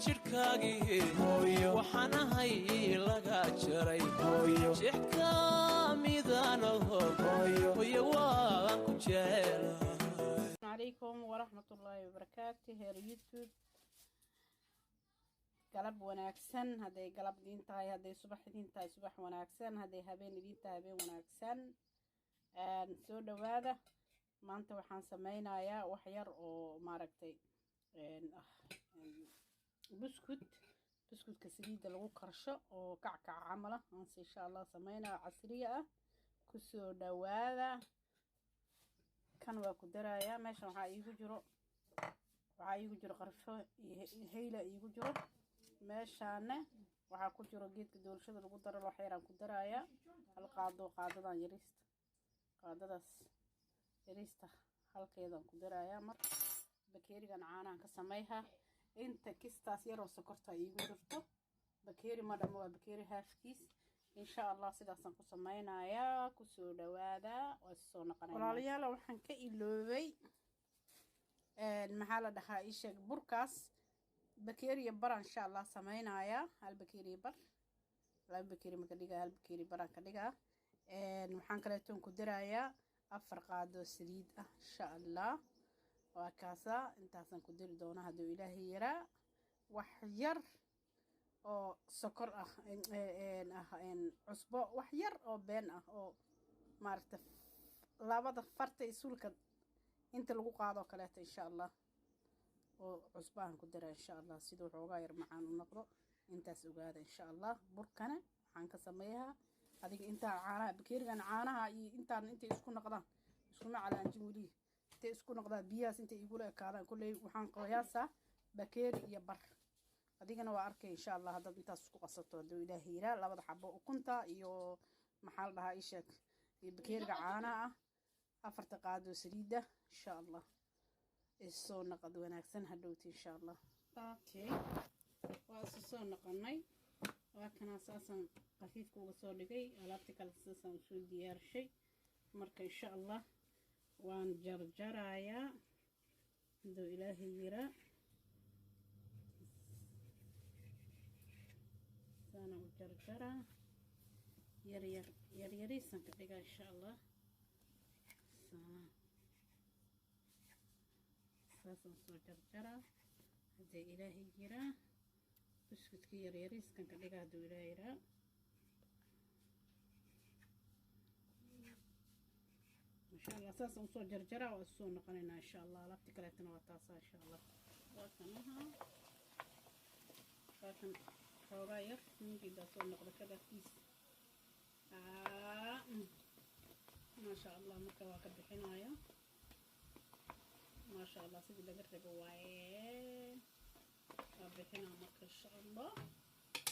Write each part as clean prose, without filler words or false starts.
jirkaagii waxaan ahay laga jaray jeex ka midanaho hooyo waan ku jecelahay. عليكم ورحمة الله وبركاته. هير يوتيوب قلب وناكسن هذي قلب دين تاي هذي صبح دين تاي صبح وناكسن هذي هبين دين تاي هبين وناكسن سو دواده ما أنت وحن سمينا يا وحير أو ماركتي بسكوت كسريد لو كرشة أو كعكع عمله إن شاء الله سمينا عصرية كسو دواده كان واكو درايا ماشي waxaa iigu jiro qarfo hayla iigu jiro meeshaana waxaa ku jiro geedka doolshada lagu daro wax yar aan ku daraaya hal qaadadan yariista halkeedan ku daraaya mar bakeerigan caanahan ka sameeyha inta kistaas yar oo sokorta iigu jirto bakeeri madam waa bakeeri halfkiis إن شاء الله سيداسان ku sameynaya ku soo dhawaada waa soo noqonayna walaalayaal waxaan ka iloobay maxaa la dhahaa isheeg burkaas bakeeriya bar إن شاء الله sameynaya hal bakeeriya bar laba bakeeri ma ka dhigaa hal bakeeri bar ka dhigaa waxaan kale toon ku dirayaa 4 qaado saliid ah إن شاء الله waa kaasa intaasan ku diri doona haduu ilaahay yara wax yar oo sokor cusbo wax yar oo been ah oo maarta labada farta isuulka inta lagu qaado kaleeto insha Allah oo cusbaan ku dara insha Allah sidoo xoogaa yar macaan u noqdo intaas ogaada insha Allah burkana waxaan ka sameeyaa adiga inta caanaha bakeerigan caanaha iyo intaan inta isku noqdaan isku macalaanjin wali inta isku noqdaan biyaas inta igu leekaadaan kulay waxaan qiyaasaa bakeeri iyo bar adigana waa arkay insha Allah hadda intaas isku qasato haduu ilaahay yira labada xabo ukunta iyo maxal dhahaa isheeg iyo bakeeriga caanaha afarta qaado saliida insha Allah isoo naqad wanaagsan hadhowti insha Allah okay waa soo naqanay waa kana saasan qafiifka uga soo dhigay alaabta kale saasan soo diyaarshay marka insha Allah waan jarjarayaa haduu ilaahay yira أنا وجرجرة يريسن كدقة إن شاء الله ساسن سو جرجرة هذا إلهي جرا بسكت كي يريس كان كدقة هدو إلهي را ما شاء الله ساسن سو جرجرة وأسو نقننا إن شاء الله لا بتكرهتنا وتاسا إن شاء الله وكانها وكان صغير ممكن تصير نقطة كذا كيس ما شاء الله مكواكب بحناية ما شاء الله سيدي لقرب واي بحنا مك إن شاء الله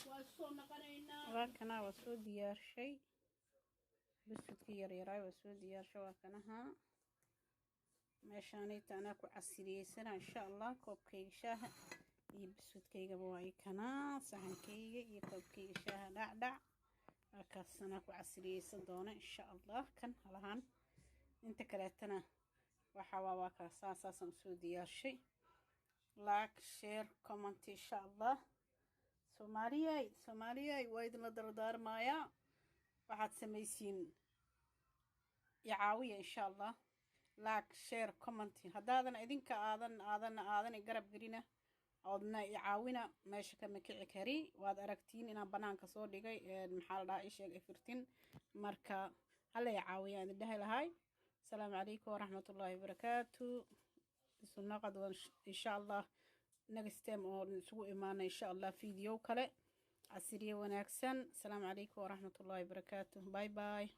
وصو نقرينا وكنا وصو ديار شيء بسكت كير يراي وصو ديار شو وكناها مشاني تناكو عسيري سنة إن شاء الله كوب كيك شاه يبسودكيغا بواي كنا صحنكيغا iyo koobkayga shaaha dhacdhac akaasana ku casriyeysan doona insha Allah kan halahan inta kaleetana waxa waa ka saasan soo diyaarshay like share comment insha Allah Soomaaliyay waa idin la dardaarmaya waxaad sameeysiin yaawiya insha Allah like share comment hadaadan idinka aadan garab gelina أودنا يعاونا ماشي كم كعكري وهذا أركتين إن بنان كسور دقي محل دا إيش إفرتين مركا هلا يعاوي يعني ده هاي السلام عليكم ورحمة الله وبركاته سنة قد إن شاء الله نقستم أو نسوي معنا إن شاء الله فيديو كله عسيري ونكسن السلام عليكم ورحمة الله وبركاته باي باي.